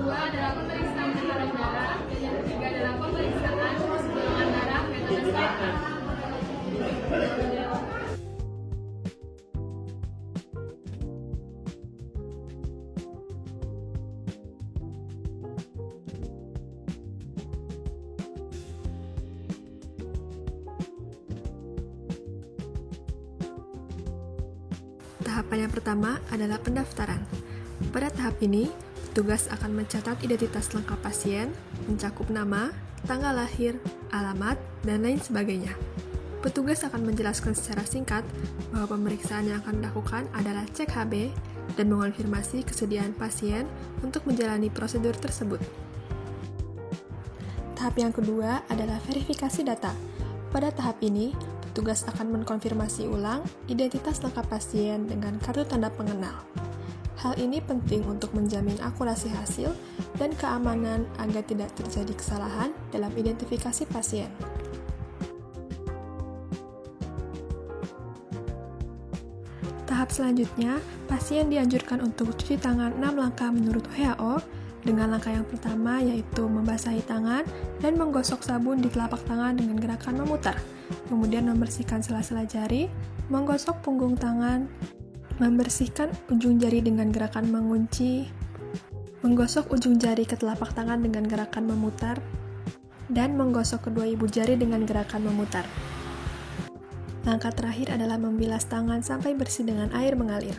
kedua adalah pemeriksaan tekanan darah, dan yang ketiga adalah pemeriksaan golongan darah metode swab. Tahapan yang pertama adalah pendaftaran. Pada tahap ini, petugas akan mencatat identitas lengkap pasien, mencakup nama, tanggal lahir, alamat, dan lain sebagainya. Petugas akan menjelaskan secara singkat bahwa pemeriksaan yang akan dilakukan adalah cek HB dan mengonfirmasi kesediaan pasien untuk menjalani prosedur tersebut. Tahap yang kedua adalah verifikasi data. Pada tahap ini, petugas akan mengkonfirmasi ulang identitas lengkap pasien dengan kartu tanda pengenal. Hal ini penting untuk menjamin akurasi hasil dan keamanan agar tidak terjadi kesalahan dalam identifikasi pasien. Tahap selanjutnya, pasien dianjurkan untuk cuci tangan 6 langkah menurut WHO, dengan langkah yang pertama yaitu membasahi tangan dan menggosok sabun di telapak tangan dengan gerakan memutar, kemudian membersihkan sela-sela jari, menggosok punggung tangan, membersihkan ujung jari dengan gerakan mengunci, menggosok ujung jari ke telapak tangan dengan gerakan memutar, dan menggosok kedua ibu jari dengan gerakan memutar. Langkah terakhir adalah membilas tangan sampai bersih dengan air mengalir.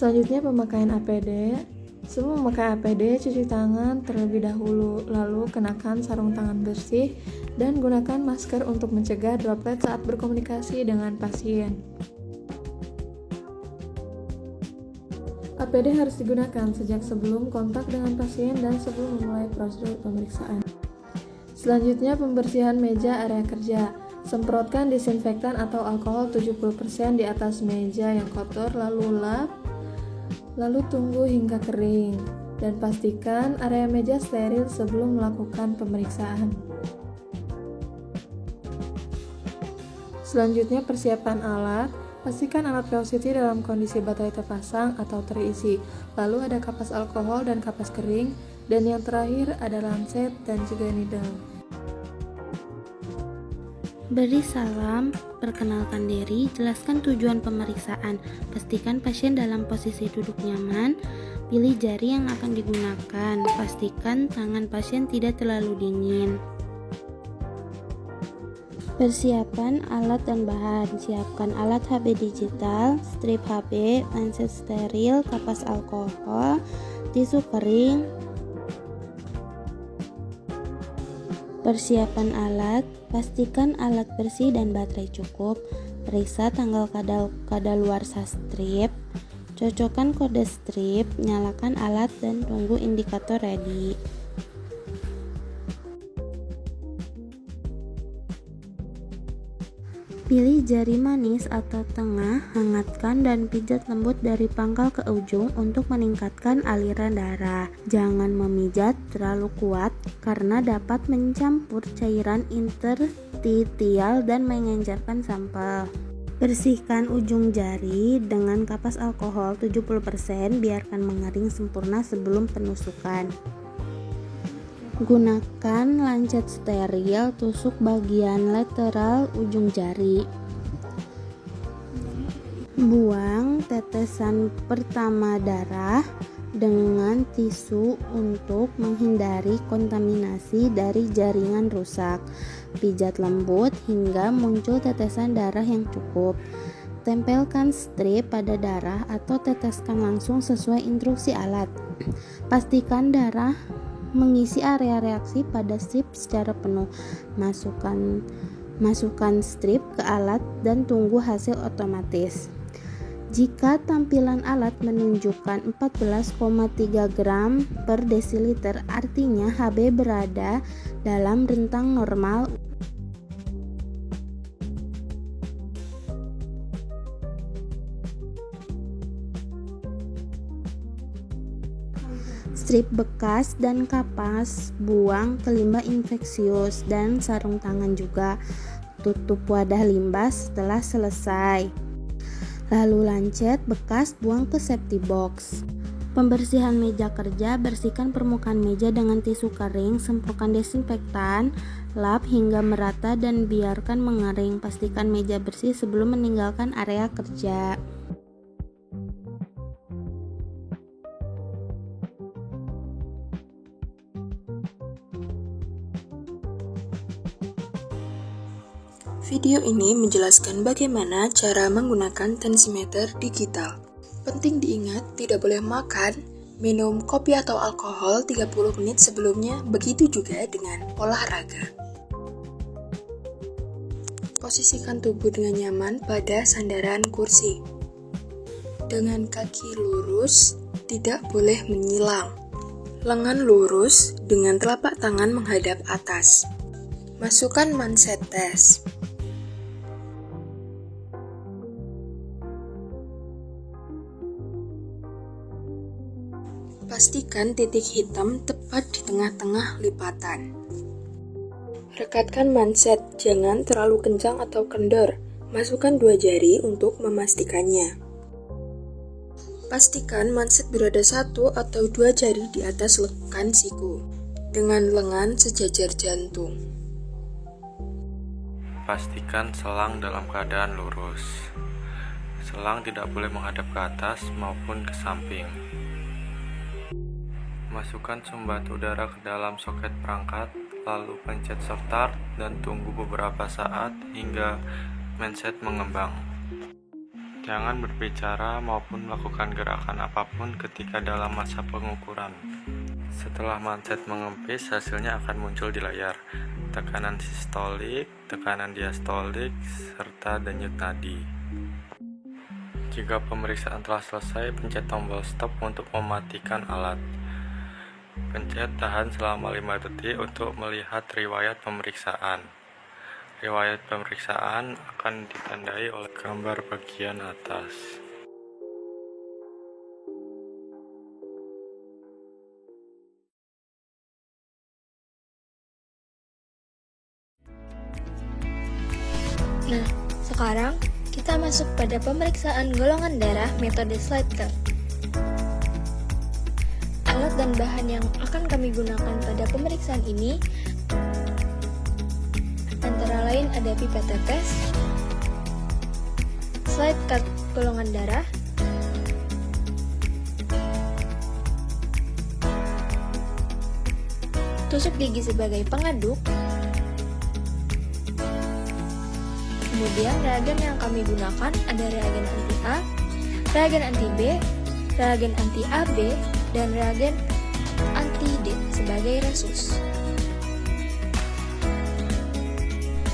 Selanjutnya pemakaian APD. Sebelum memakai APD, cuci tangan terlebih dahulu, lalu kenakan sarung tangan bersih dan gunakan masker untuk mencegah droplet saat berkomunikasi dengan pasien. APD harus digunakan sejak sebelum kontak dengan pasien dan sebelum memulai prosedur pemeriksaan. Selanjutnya pembersihan meja area kerja. Semprotkan disinfektan atau alkohol 70% di atas meja yang kotor, lalu tunggu hingga kering, dan pastikan area meja steril sebelum melakukan pemeriksaan. Selanjutnya persiapan alat. Pastikan alat VOCT dalam kondisi baterai terpasang atau terisi, lalu ada kapas alkohol dan kapas kering, dan yang terakhir ada lancet dan juga needle. Beri salam, perkenalkan diri, jelaskan tujuan pemeriksaan, pastikan pasien dalam posisi duduk nyaman, pilih jari yang akan digunakan, pastikan tangan pasien tidak terlalu dingin. Persiapan alat dan bahan. Siapkan alat HB digital, strip HB, lancet steril, kapas alkohol, tisu kering. Persiapan alat. Pastikan alat bersih dan baterai cukup. Periksa tanggal kadaluarsa strip. Cocokkan kode strip, nyalakan alat dan tunggu indikator ready. Pilih jari manis atau tengah, hangatkan dan pijat lembut dari pangkal ke ujung untuk meningkatkan aliran darah. Jangan memijat terlalu kuat karena dapat mencampur cairan interstitial dan mengencerkan sampel. Bersihkan ujung jari dengan kapas alkohol 70%, biarkan mengering sempurna sebelum penusukan. Gunakan lancet steril, tusuk bagian lateral ujung jari. Buang tetesan pertama darah dengan tisu untuk menghindari kontaminasi dari jaringan rusak. Pijat lembut hingga muncul tetesan darah yang cukup. Tempelkan strip pada darah atau teteskan langsung sesuai instruksi alat. Pastikan darah mengisi area reaksi pada strip secara penuh. Masukkan strip ke alat dan tunggu hasil otomatis. Jika tampilan alat menunjukkan 14,3 gram per desiliter, artinya HB berada dalam rentang normal. strip bekas dan kapas buang ke limbah infeksius dan sarung tangan juga. Tutup wadah limbah setelah selesai. Lalu lancet bekas buang ke safety box. Pembersihan meja kerja, bersihkan permukaan meja dengan tisu kering, semprotkan desinfektan, lap hingga merata dan biarkan mengering. Pastikan meja bersih sebelum meninggalkan area kerja. Video ini menjelaskan bagaimana cara menggunakan tensimeter digital. Penting diingat, tidak boleh makan, minum kopi atau alkohol 30 menit sebelumnya, begitu juga dengan olahraga. Posisikan tubuh dengan nyaman pada sandaran kursi. Dengan kaki lurus, tidak boleh menyilang. Lengan lurus dengan telapak tangan menghadap atas. Masukkan manset tes. Pastikan titik hitam tepat di tengah-tengah lipatan. Rekatkan manset, jangan terlalu kencang atau kendor. Masukkan 2 jari untuk memastikannya. Pastikan manset berada 1 atau 2 jari di atas lekan siku, dengan lengan sejajar jantung. Pastikan selang dalam keadaan lurus. Selang tidak boleh menghadap ke atas maupun ke samping. Masukkan sumbat udara ke dalam soket perangkat, lalu pencet start dan tunggu beberapa saat hingga manset mengembang. Jangan berbicara maupun melakukan gerakan apapun ketika dalam masa pengukuran. Setelah manset mengempis, hasilnya akan muncul di layar. Tekanan sistolik, tekanan diastolik, serta denyut nadi. Jika pemeriksaan telah selesai, pencet tombol stop untuk mematikan alat. Pencet tahan selama 5 detik untuk melihat riwayat pemeriksaan. Riwayat pemeriksaan akan ditandai oleh gambar bagian atas. Nah, sekarang kita masuk pada pemeriksaan golongan darah metode slide cut. Alat dan bahan yang akan kami gunakan pada pemeriksaan ini antara lain ada pipet tetes, slide cut golongan darah, tusuk gigi sebagai pengaduk, kemudian reagen yang kami gunakan ada reagen anti A, reagen anti B, reagen anti AB, dan reagen anti-D sebagai resus.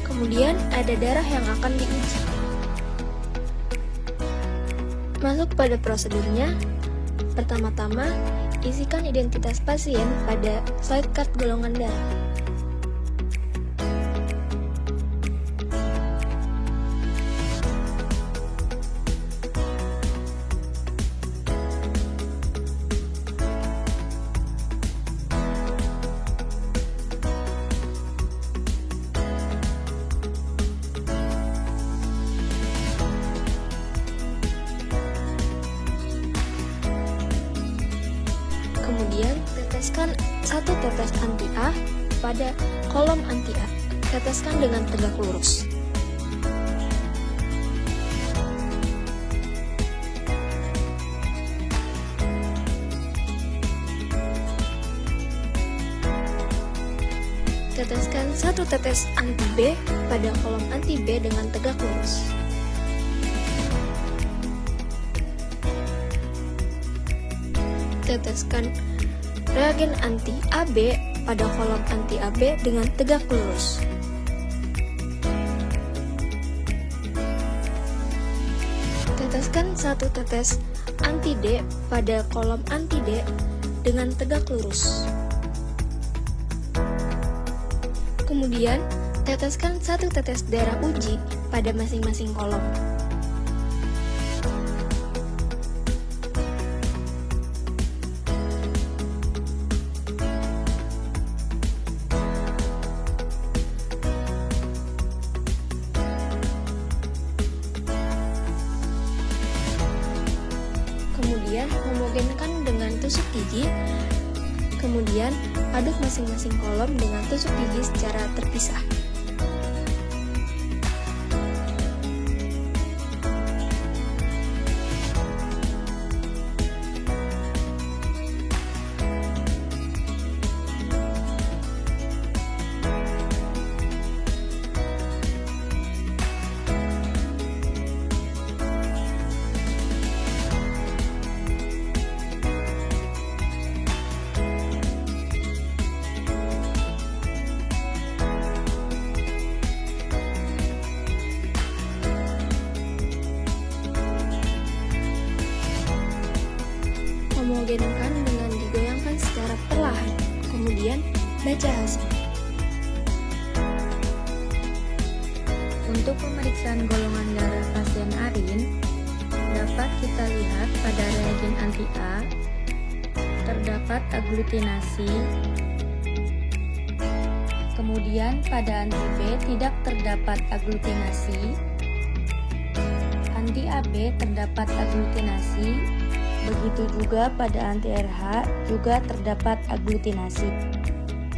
Kemudian ada darah yang akan diuji. Masuk pada prosedurnya. Pertama-tama, isikan identitas pasien pada slide cut golongan darah. Kemudian, teteskan 1 tetes anti A pada kolom anti A. Teteskan dengan tegak lurus. Teteskan 1 tetes anti B pada kolom anti B dengan tegak lurus. Teteskan reagen anti AB pada kolom anti AB dengan tegak lurus. Teteskan 1 tetes anti D pada kolom anti D dengan tegak lurus. Kemudian, teteskan 1 tetes darah uji pada masing-masing kolom. tusuk gigi. Kemudian, aduk masing-masing kolom dengan tusuk gigi secara terpisah. Homogenkan dengan digoyangkan secara perlahan, kemudian baca hasil. Untuk pemeriksaan golongan darah pasien Arin, dapat kita lihat pada reagen anti-A terdapat agglutinasi, kemudian pada anti-B tidak terdapat agglutinasi, anti-AB terdapat agglutinasi, begitu juga pada anti-RH juga terdapat agglutinasi.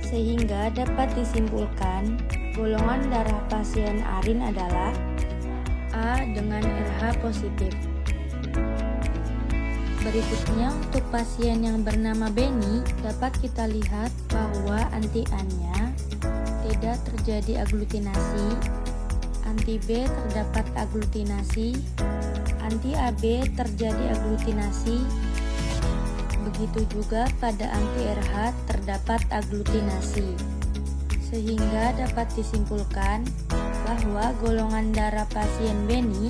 Sehingga dapat disimpulkan golongan darah pasien Arin adalah A dengan RH positif. Berikutnya untuk pasien yang bernama Beni, dapat kita lihat bahwa anti-A-nya tidak terjadi agglutinasi, anti-B terdapat agglutinasi, anti-AB terjadi agglutinasi, begitu juga pada anti-RH terdapat agglutinasi. Sehingga dapat disimpulkan bahwa golongan darah pasien Beni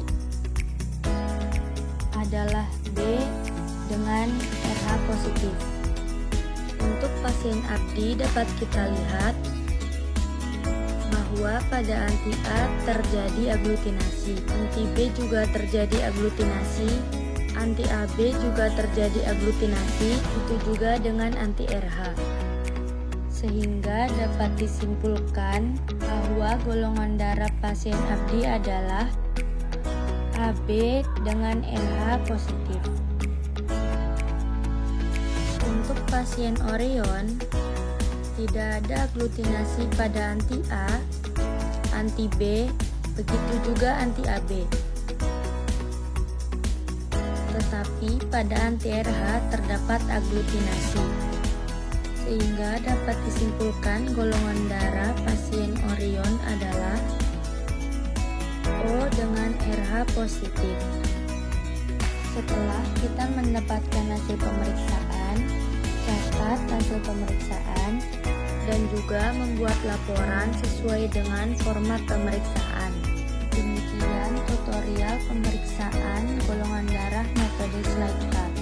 adalah B dengan RH positif. Untuk pasien Abdi dapat kita lihat bahwa pada anti-A terjadi agglutinasi, anti-B juga terjadi agglutinasi, anti-AB juga terjadi agglutinasi, itu juga dengan anti-RH. Sehingga dapat disimpulkan bahwa golongan darah pasien Abdi adalah AB dengan RH positif. Untuk pasien Orion, tidak ada agglutinasi pada anti-A, anti-B, begitu juga anti-AB. Tetapi pada anti-RH terdapat agglutinasi. Sehingga dapat disimpulkan golongan darah pasien Orion adalah O dengan RH positif. Setelah kita mendapatkan hasil pemeriksaan, catat hasil pemeriksaan, dan juga membuat laporan sesuai dengan format pemeriksaan. Demikian tutorial pemeriksaan golongan darah metode slide cut.